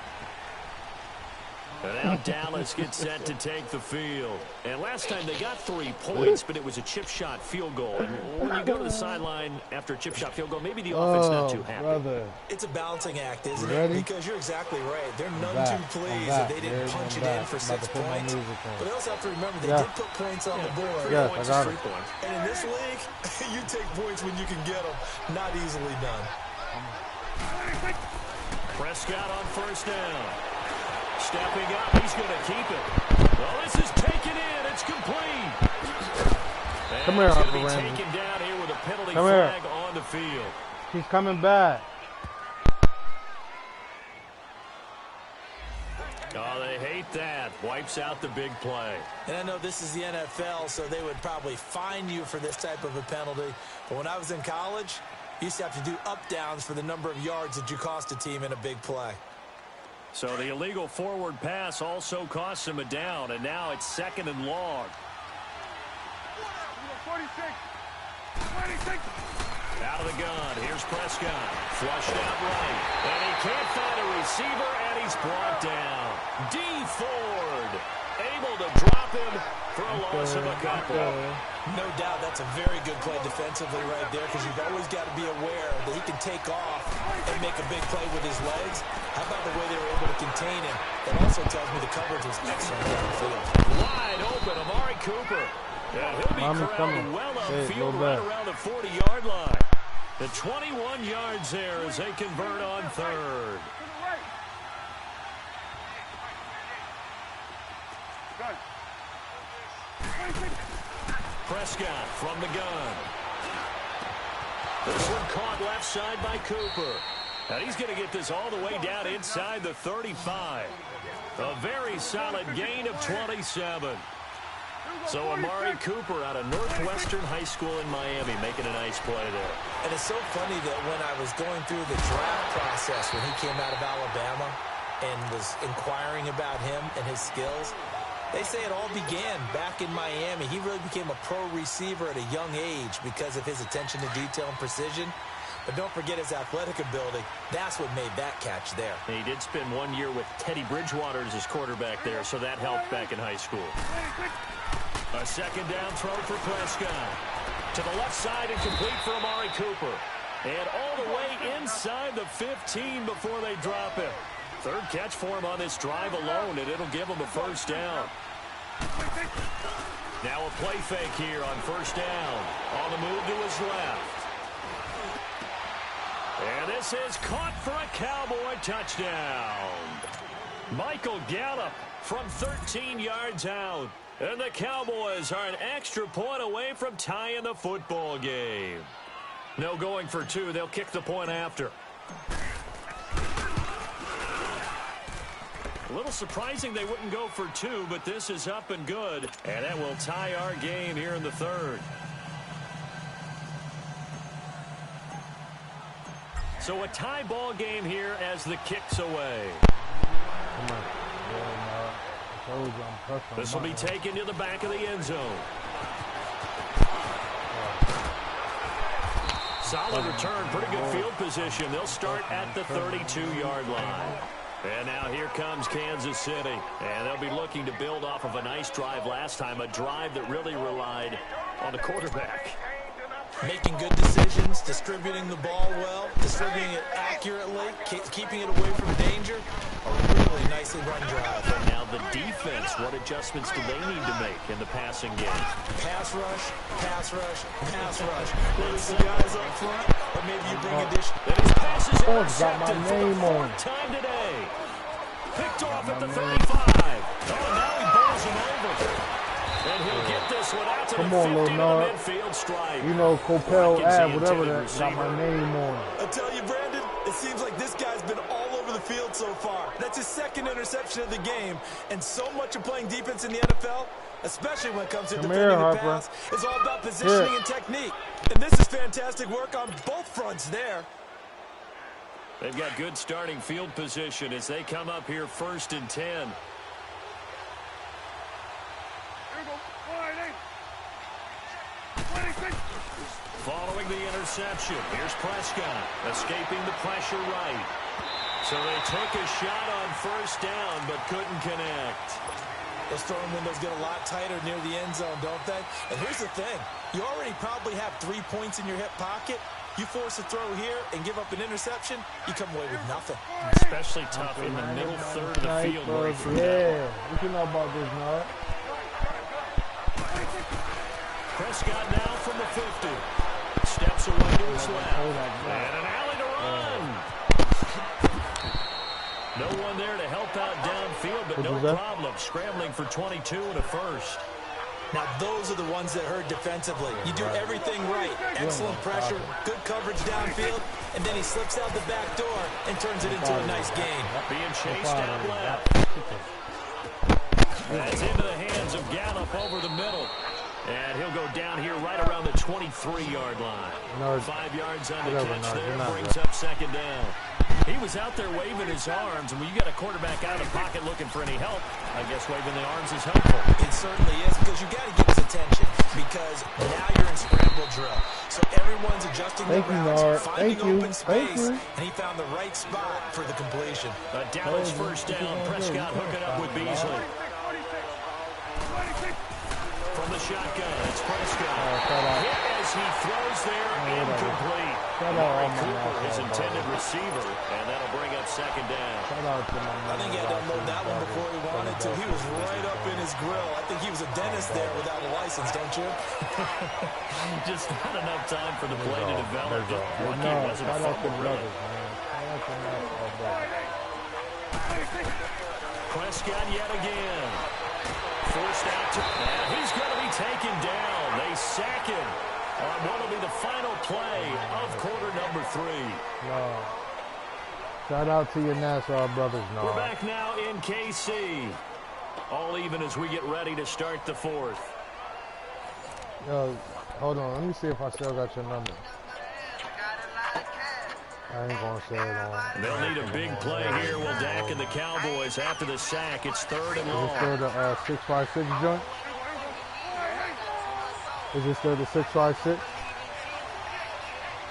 And now Dallas gets set to take the field. And last time they got 3 points, but it was a chip shot field goal. And when you go to the sideline after a chip shot field goal, maybe the offense not too happy. Brother. It's a balancing act, isn't it? Because you're exactly right. They're none too pleased that they didn't punch it in for 6 points. But they also have to remember they did put points on the board. Yes, I got it. And in this league, you take points when you can get them. Not easily done. Prescott on first down. Stepping up, he's going to keep it. Well, this is taken in. It's complete. And Come here, he's Uncle going to be Randy. taken down here with a penalty Come flag here. on the field. He's coming back. Oh, they hate that. Wipes out the big play. And I know this is the NFL, so they would probably fine you for this type of a penalty. But when I was in college, you used to have to do up-downs for the number of yards that you cost a team in a big play. So the illegal forward pass also costs him a down, and now it's 2nd and long. 46! Out of the gun, here's Prescott. Flushed out right, and he can't find a receiver, and he's brought down. D. Ford able to drop him for a loss of a couple. No doubt that's a very good play defensively right there, because you've always got to be aware that he can take off and make a big play with his legs. How about the way they were able to contain him? That also tells me the coverage was excellent on the field. Wide open, Amari Cooper. Yeah, he'll be corralled well upfield right around the 40-yard line. The 21 yards there as they convert on third. Prescott from the gun. This one caught left side by Cooper. And he's going to get this all the way down inside the 35. A very solid gain of 27. So Amari Cooper out of Northwestern High School in Miami making a nice play there. And it's so funny that when I was going through the draft process when he came out of Alabama and was inquiring about him and his skills, they say it all began back in Miami. He really became a pro receiver at a young age because of his attention to detail and precision. But don't forget his athletic ability. That's what made that catch there. And he did spend 1 year with Teddy Bridgewater as his quarterback there, so that helped back in high school. A second down throw for Prescott. To the left side and complete for Amari Cooper. And all the way inside the 15 before they drop him. Third catch for him on this drive alone, and it'll give him a first down. Now a play fake here on first down. On the move to his left. And this is caught for a Cowboy touchdown. Michael Gallup from 13 yards out. And the Cowboys are an extra point away from tying the football game. No going for two. They'll kick the point after. A little surprising they wouldn't go for two, but this is up and good. And that will tie our game here in the third. So a tie ball game here as the kick's away. Come on. This will be taken to the back of the end zone. Solid return, pretty good field position. They'll start at the 32-yard line. And now here comes Kansas City. And they'll be looking to build off of a nice drive last time, a drive that really relied on the quarterback. Making good decisions, distributing the ball well, distributing it accurately, keeping it away from danger. A really nicely run drive. And now the defense, what adjustments do they need to make in the passing game? Pass rush, pass rush, pass rush. Whether it's the guys up front, or maybe you bring additional. And his pass is intercepted got my for the name on fourth time today. Picked off at the 35. Oh, now he bowls him over. And he'll get this one out to Come the on, 50 Lil Nard. midfield stripe. You know, Copel ad, whatever that, got my name on it. I tell you, Brandon, it seems like this guy's been all over the field so far. That's his second interception of the game. And so much of playing defense in the NFL, especially when it comes to defending the pass, is all about positioning and technique. And this is fantastic work on both fronts there. They've got good starting field position as they come up here 1st and 10. Following the interception, here's Prescott, escaping the pressure right. So they took a shot on first down, but couldn't connect. Those throwing windows get a lot tighter near the end zone, don't they? And here's the thing. You already probably have 3 points in your hip pocket. You force a throw here and give up an interception, you come away with nothing. Especially tough in the middle third of the field. Yeah, what you know about this, Nard? Prescott now from the 50. Steps away to his left. And an alley to run. No one there to help out downfield, but no problem. Scrambling for 22 and a first. Now, those are the ones that hurt defensively. You do everything right. Excellent pressure, good coverage downfield, and then he slips out the back door and turns it into a nice gain. Being chased out left. That's into the hands of Gallup over the middle. And he'll go down here right around the 23-yard line. 5 yards on the catch there, brings up second down. He was out there waving his arms, and when you got a quarterback out of the pocket looking for any help, I guess waving the arms is helpful. It certainly is, because you got to get his attention, because now you're in scramble drill. So everyone's adjusting the routes, finding open space, and he found the right spot for the completion. A Dallas first down. Prescott hooking up with Beasley. the shotgun. It's Prescott. Hit as he throws there, incomplete. Cooper, his intended receiver, and that'll bring up second down. I think he had to unload that one before he wanted to. He was right up in his grill. I think he was a dentist there without a license, don't you? Just not enough time for the play to develop. Lucky it wasn't a fumble, really. Prescott yet again. Forced out to, and he's going to be taken down. They sack him on what will be the final play of quarter number 3. No. Shout out to your Nassau brothers. No. We're back now in KC. All even as we get ready to start the 4th. Yo, hold on. Let me see if I still got your number. I ain't gonna say it on. They'll need a big play here. Will Dak and the Cowboys after the sack. It's 3rd and long. Is it still the 656 joint? Is it still the 656?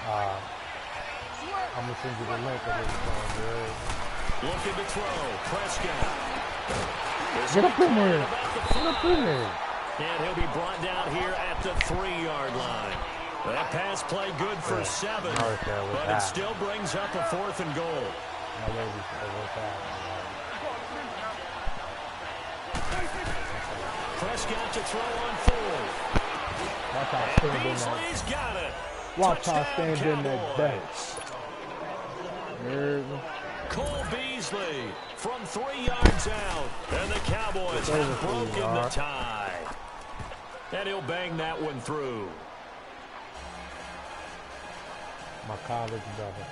I'm gonna send you the link of this phone, dude. Looking to throw. Prescott. Get up in there. Get up in there. And he'll be brought down here at the 3-yard line. That pass play good for 7, but it still brings up a 4th and goal. Prescott to throw on 4th. And Beasley's got it. Watch how stand in that bench. Cole Beasley from 3 yards out. And the Cowboys have broken the tie. And he'll bang that one through. My college brother.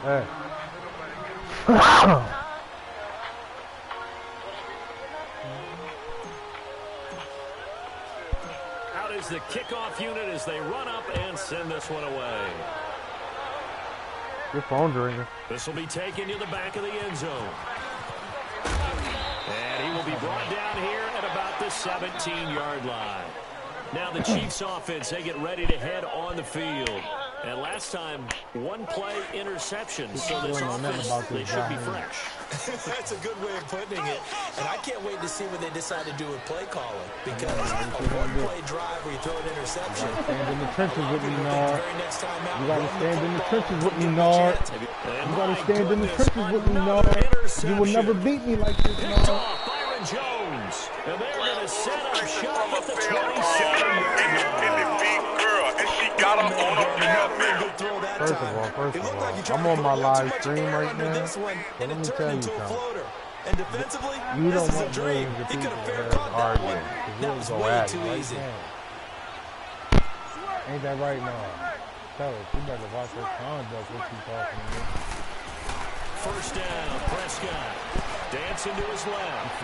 Hey. Out is the kickoff unit as they run up and send this one away. Your phone's ringing. This will be taken to the back of the end zone. And he will be brought down here at about the 17-yard line. Now the Chiefs offense, they get ready to head on the field. And last time, 1 play interception. So this offense, they should be fresh. That's a good way of putting it. And I can't wait to see what they decide to do with play calling. Because a 1-play drive where you throw an interception. Stand in the trenches with me, Nard. You got to stand in the trenches with me, Nard. You got to stand in the trenches with me, Nard. You will never beat me like this, Nard. Byron Jones. And they're going to set up shop at the 27-yard line. Got up on a First of all, I'm on my live stream right now, so let me tell you something. And defensively, You don't this is want a dream. millions of He could people have fair to caught that argue, one. 'cause That we'll was go way at too it easy. Ain't that right now? Tell us, you better watch your conduct what you talking to me. First down, Prescott. Dancing to his left.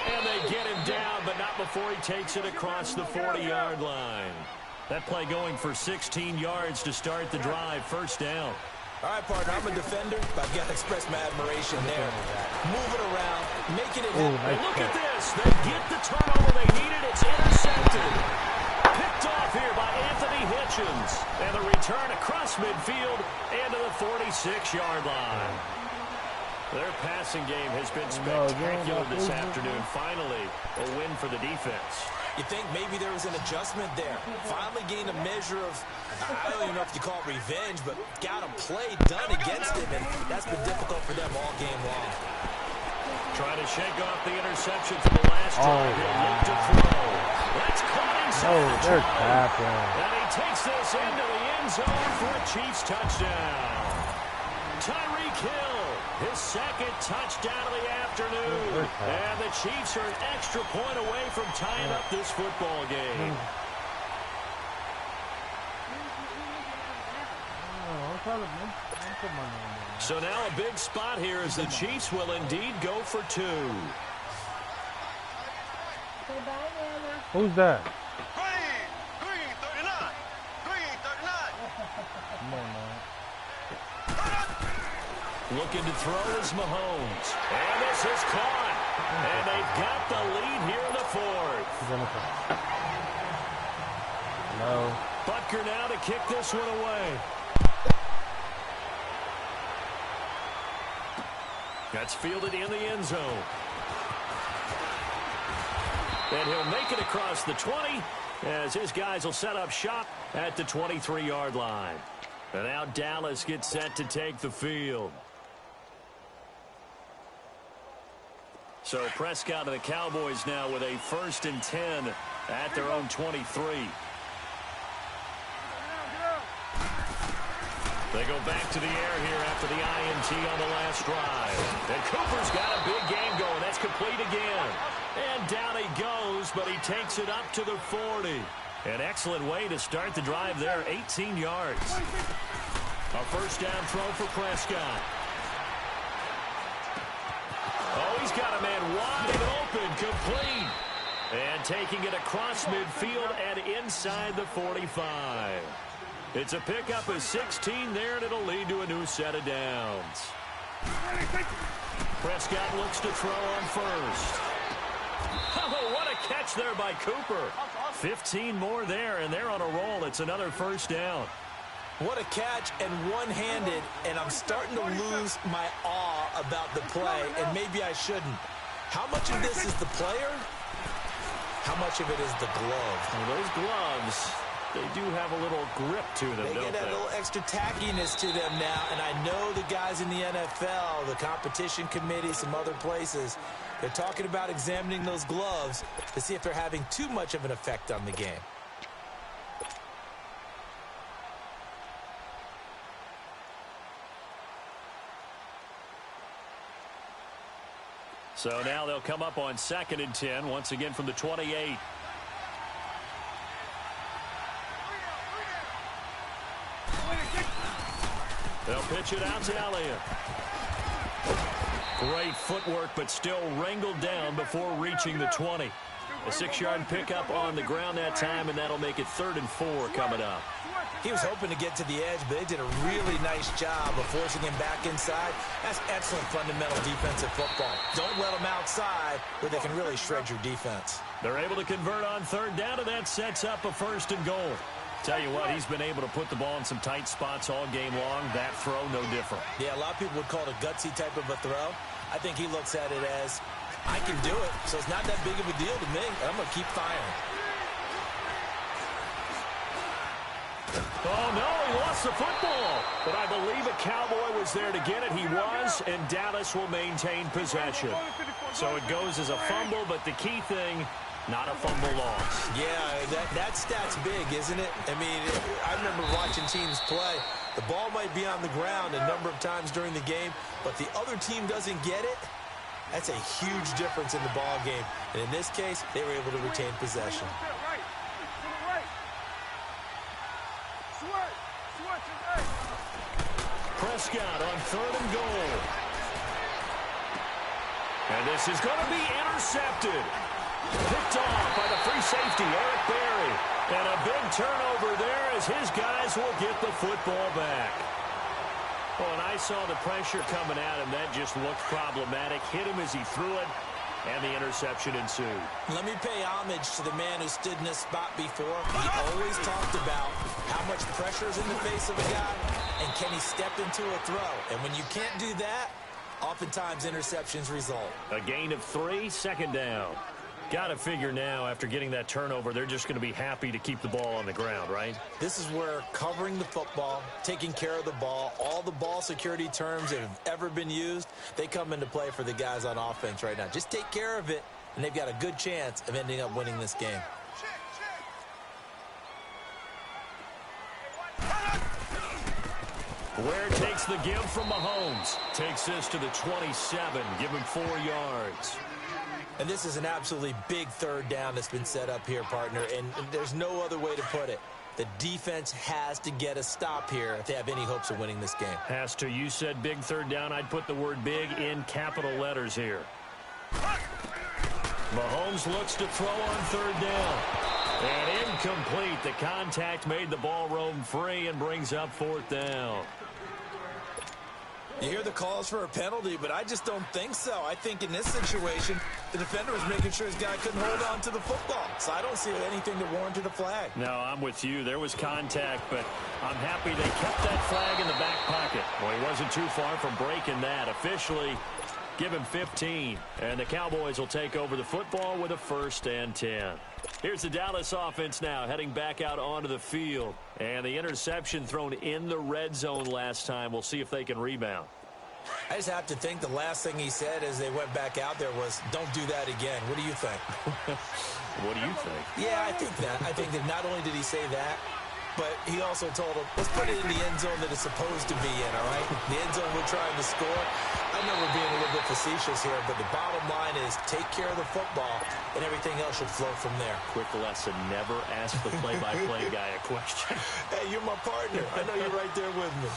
And they get him down, but not before he takes it across the 40-yard line. That play going for 16 yards to start the drive. First down. All right, partner, I'm a defender, but I've got to express my admiration there. Moving around, making it happen. And look at this. They get the turnover they needed. It's intercepted. Picked off here by Anthony Hitchens. And the return across midfield and to the 46-yard line. Their passing game has been spectacular this afternoon. Finally, a win for the defense. You think maybe there was an adjustment there. Finally gained a measure of, I don't even know if you call it revenge, but got a play done against him, and that's been difficult for them all game long. Trying to shake off the interception from the last drive. He'll look to throw. That's caught inside the they're tapping. And he takes this into the end zone for a Chiefs touchdown. Tyreek Hill, his second touchdown of the afternoon. And the Chiefs are an extra point away from tying up this football game. So now a big spot here as the Chiefs will indeed go for 2. Who's that? Green 39. Green 39. Come on, man. Looking to throw is Mahomes. And this is caught. And they've got the lead here in the fourth. No. Butker now to kick this one away. That's fielded in the end zone. And he'll make it across the 20 as his guys will set up shop at the 23-yard line. And now Dallas gets set to take the field. So Prescott and the Cowboys now with a 1st and 10 at their own 23. They go back to the air here after the INT on the last drive. And Cooper's got a big game going. That's complete again. And down he goes, but he takes it up to the 40. An excellent way to start the drive there, 18 yards. A first down throw for Prescott. Oh, he's got a man wide open, complete. And taking it across midfield and inside the 45. It's a pickup of 16 there, and it'll lead to a new set of downs. Prescott looks to throw on first. Oh, what a catch there by Cooper. 15 more there, and they're on a roll. It's another first down. What a catch, and one-handed, and I'm starting to lose my awe about the play, and maybe I shouldn't. How much of this is the player? How much of it is the glove? Well, those gloves, they do have a little grip to them, they don't get a little extra tackiness to them now, and I know the guys in the NFL, the competition committee, some other places, they're talking about examining those gloves to see if they're having too much of an effect on the game. So now they'll come up on 2nd and 10, once again from the 28. They'll pitch it out to Elliott. Great footwork, but still wrangled down before reaching the 20. A 6-yard pickup on the ground that time, and that'll make it 3rd and 4 coming up. He was hoping to get to the edge, but they did a really nice job of forcing him back inside. That's excellent fundamental defensive football. Don't let them outside where they can really shred your defense. They're able to convert on 3rd down, and that sets up a 1st and goal. Tell you what, he's been able to put the ball in some tight spots all game long. That throw, no different. Yeah, a lot of people would call it a gutsy type of a throw. I think he looks at it as, I can do it, so it's not that big of a deal to me. I'm going to keep firing. Oh, no, he lost the football. But I believe a Cowboy was there to get it. He was, and Dallas will maintain possession. So it goes as a fumble, but the key thing, not a fumble loss. Yeah, that stat's big, isn't it? I mean, I remember watching teams play. The ball might be on the ground a number of times during the game, but the other team doesn't get it. That's a huge difference in the ball game. And in this case, they were able to retain possession. Prescott on 3rd and goal. And this is going to be intercepted. Picked off by the free safety, Eric Berry. And a big turnover there as his guys will get the football back. Oh, and I saw the pressure coming at him. That just looked problematic. Hit him as he threw it, and the interception ensued. Let me pay homage to the man who stood in this spot before. He always talked about how much pressure is in the face of a guy, and can he step into a throw. And when you can't do that, oftentimes interceptions result. A gain of 3, 2nd down. Got to figure now, after getting that turnover, they're just going to be happy to keep the ball on the ground, right? This is where covering the football, taking care of the ball, all the ball security terms that have ever been used, they come into play for the guys on offense right now. Just take care of it, and they've got a good chance of ending up winning this game. Ware takes the give from Mahomes. Takes this to the 27. Give him 4 yards. And this is an absolutely big 3rd down that's been set up here, partner, and there's no other way to put it. The defense has to get a stop here if they have any hopes of winning this game. Has to. You said big 3rd down. I'd put the word big in capital letters here. Mahomes looks to throw on 3rd down. And incomplete. The contact made the ball roam free and brings up 4th down. You hear the calls for a penalty, but I just don't think so. I think in this situation, the defender was making sure his guy couldn't hold on to the football. So I don't see anything that warranted a flag. No, I'm with you. There was contact, but I'm happy they kept that flag in the back pocket. Well, he wasn't too far from breaking that. Officially, give him 15. And the Cowboys will take over the football with a 1st and 10. Here's the Dallas offense now heading back out onto the field. And the interception thrown in the red zone last time. We'll see if they can rebound. I just have to think the last thing he said as they went back out there was, don't do that again. What do you think? What do you think? Yeah, I think that. I think that not only did he say that, but he also told him, let's put it in the end zone that it's supposed to be in, all right? The end zone we're trying to score. I know we're being a little bit facetious here, but the bottom line is take care of the football, and everything else should flow from there. Quick lesson, never ask the play-by-play guy a question. Hey, you're my partner. I know you're right there with me.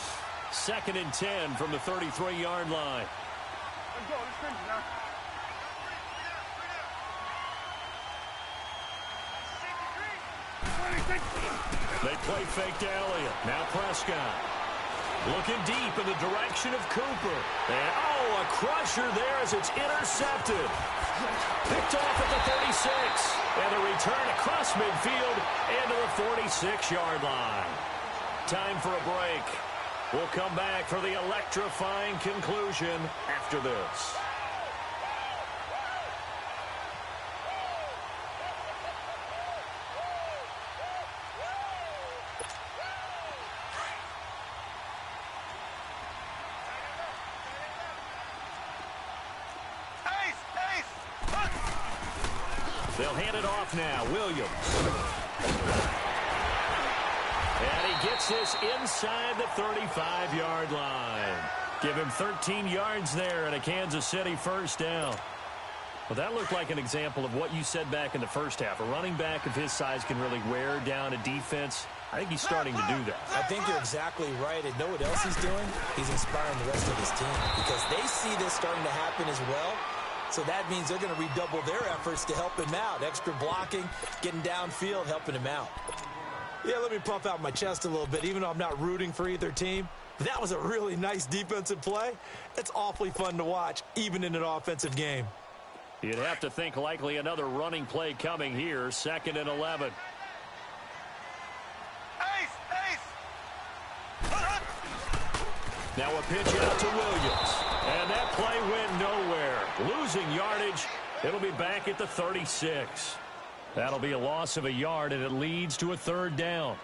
2nd and 10 from the 33-yard line. Let's go. Let's finish now. They play fake to Elliott. Now Prescott. Looking deep in the direction of Cooper. And, a crusher there as it's intercepted. Picked off at the 36. And a return across midfield into the 46-yard line. Time for a break. We'll come back for the electrifying conclusion after this. They'll hand it off now. Williams. And he gets this inside the 35-yard line. Give him 13 yards there and a Kansas City 1st down. Well, that looked like an example of what you said back in the first half. A running back of his size can really wear down a defense. I think he's starting to do that. I think you're exactly right. And know what else he's doing? He's inspiring the rest of his team because they see this starting to happen as well. So that means they're going to redouble their efforts to help him out. Extra blocking, getting downfield, helping him out. Yeah, let me puff out my chest a little bit, even though I'm not rooting for either team. That was a really nice defensive play. It's awfully fun to watch, even in an offensive game. You'd have to think likely another running play coming here, 2nd and 11. Now a pitch out to Williams. And that play went nowhere. Losing yardage. It'll be back at the 36. That'll be a loss of a yard, and it leads to a 3rd down.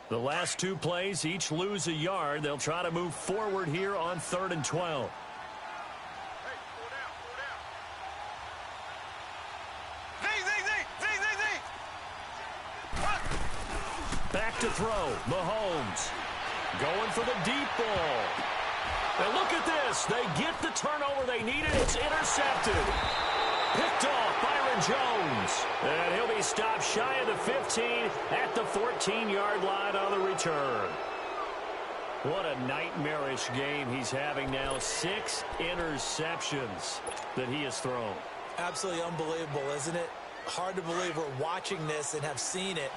The last 2 plays, each lose a yard. They'll try to move forward here on 3rd and 12. Back to throw. Mahomes going for the deep ball. And look at this. They get the turnover they needed. It's intercepted. Picked off Byron Jones. And he'll be stopped shy of the 15 at the 14-yard line on the return. What a nightmarish game he's having now. 6 interceptions that he has thrown. Absolutely unbelievable, isn't it? Hard to believe we're watching this and have seen it.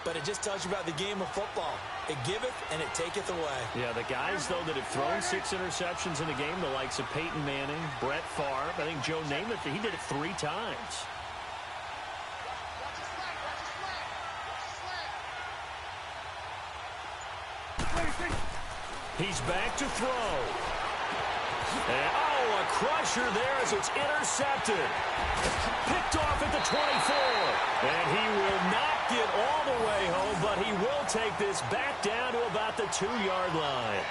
But it just tells you about the game of football. It giveth and it taketh away. Yeah, the guys, though, that have thrown 6 interceptions in a game, the likes of Peyton Manning, Brett Favre, I think Joe Namath, he did it 3 times. He's back to throw. And, a crusher there as it's intercepted. Picked off at the 24. And he will not get all the way home, but he will take this back down to about the 2-yard line.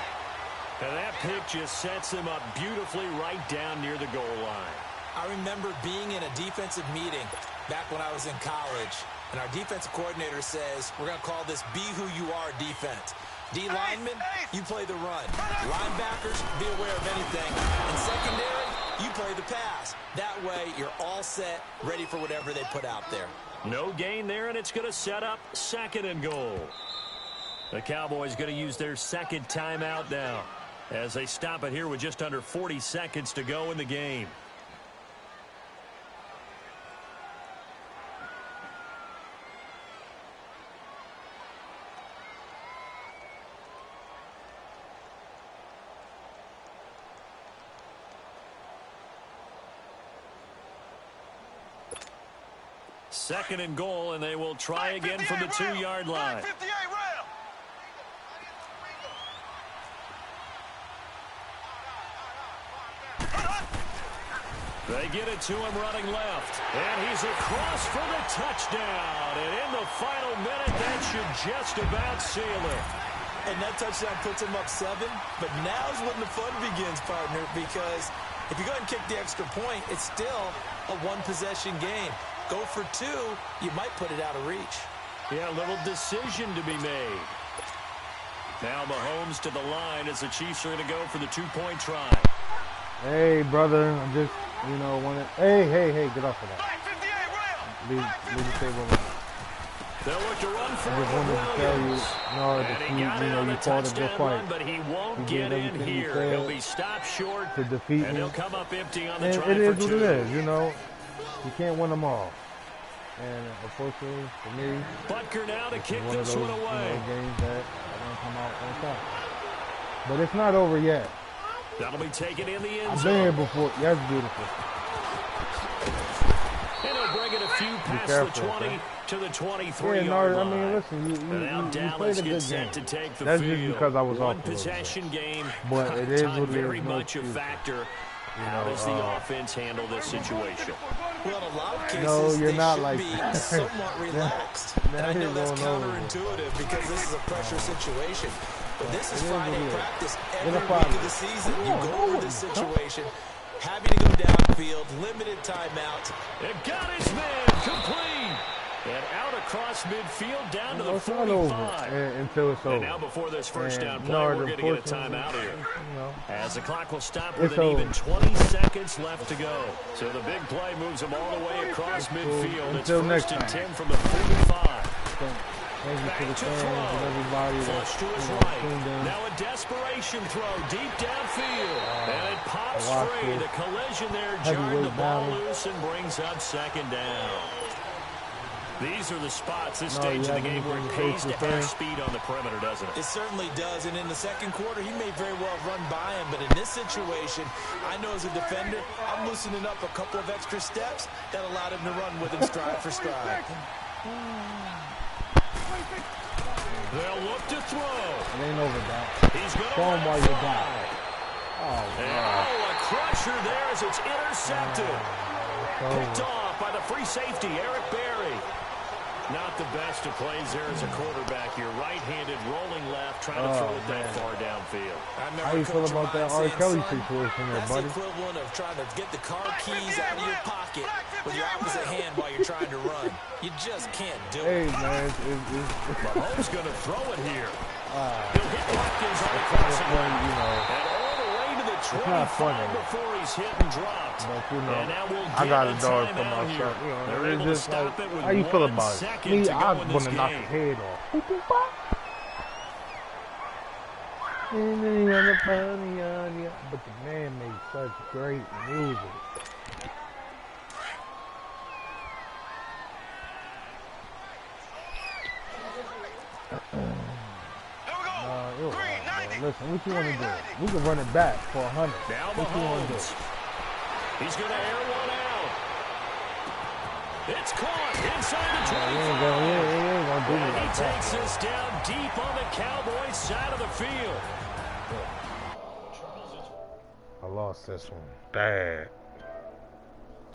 And that pick just sets him up beautifully right down near the goal line. I remember being in a defensive meeting back when I was in college, and our defensive coordinator says, we're going to call this Be Who You Are defense. D linemen, you play the run. Linebackers, be aware of anything. And secondary, you play the pass. That way, you're all set, ready for whatever they put out there. No gain there, and it's going to set up 2nd and goal. The Cowboys going to use their 2nd timeout now as they stop it here with just under 40 seconds to go in the game. 2nd and goal, and they will try again from the 2-yard line. They get it to him running left. And he's across for the touchdown. And in the final minute, that should just about seal it. And that touchdown puts him up 7. But now's when the fun begins, partner, because if you go ahead and kick the extra point, it's still a one-possession game. Go for 2, you might put it out of reach. Yeah, a little decision to be made. Now Mahomes to the line as the Chiefs are going to go for the 2-point try. Hey, brother, I just, wanted... Hey, get off of that. Leave the table alone. They'll look to run for I just wanted to tell you, you fought a good fight. But he won't get in here. He'll be stopped short, to defeat and me. he'll come up empty on the try it is for what 2. it is, You can't win them all. And unfortunately for me, Butker now to kick one this of those, one away. Games that I don't come out on top. But it's not over yet. That'll be taken in the end I've zone. been here before. That's beautiful. And he'll bring it a few past the 20 to the 23-yard line. I mean, listen, you played a good game. To take the That's field. just because I was One off possession game, but it is what it is. very much a factor. How does the offense handle this situation? Well, in a lot of cases, no, you're they not should like be that. somewhat relaxed. And I know that's counterintuitive because this is a pressure situation. But this is Friday practice every week of the season. You go over this situation, having to go downfield, limited timeouts. It got his man complete. And out across midfield down to the 45. Until it's over. And now before this first down play, we're going to get a timeout here. As the clock will stop with an even 20 seconds left to go. So the big play moves them all the way across midfield. It's first and 10 from the 45. Thank you Back to the to fans throw. and everybody Flush to his right. Now a desperation throw deep downfield. And it pops free. The collision there jarred the ball loose and brings up 2nd down. These are the spots, this stage of the game, where it pays to have speed on the perimeter, doesn't it? It certainly does, and in the second quarter, he may very well run by him, but in this situation, I know as a defender, I'm loosening up a couple of extra steps that allowed him to run with him stride for stride. They'll look to throw. It ain't over that. He's going to Throw him while you're down. Oh, a crusher there as it's intercepted. Picked off by the free safety, Eric Berry. Not the best of plays there as a quarterback. You're right-handed, rolling left, trying to throw it that far downfield. How you feel about that R. Kelly situation there, buddy? That's the equivalent of trying to get the car keys out of your pocket with your opposite hand while you're trying to run. You just can't do it. Hey, man. Mahomes going to throw it here. He'll hit Watkins on the crossing line. And all the way to the 25 before he's hit and dropped. But, and now we'll I got a get dog a for timeout myself. here. They're able to stop it with how you feel 1 about it? second Me, to go I in want this to knock game. his head off. But the man made such great music. Listen, what you want to do? We can run it back for 100. Now what you want to do? He's going to air one out. It's caught inside the 25. He takes this down deep on the Cowboys side of the field. I lost this one. Bad.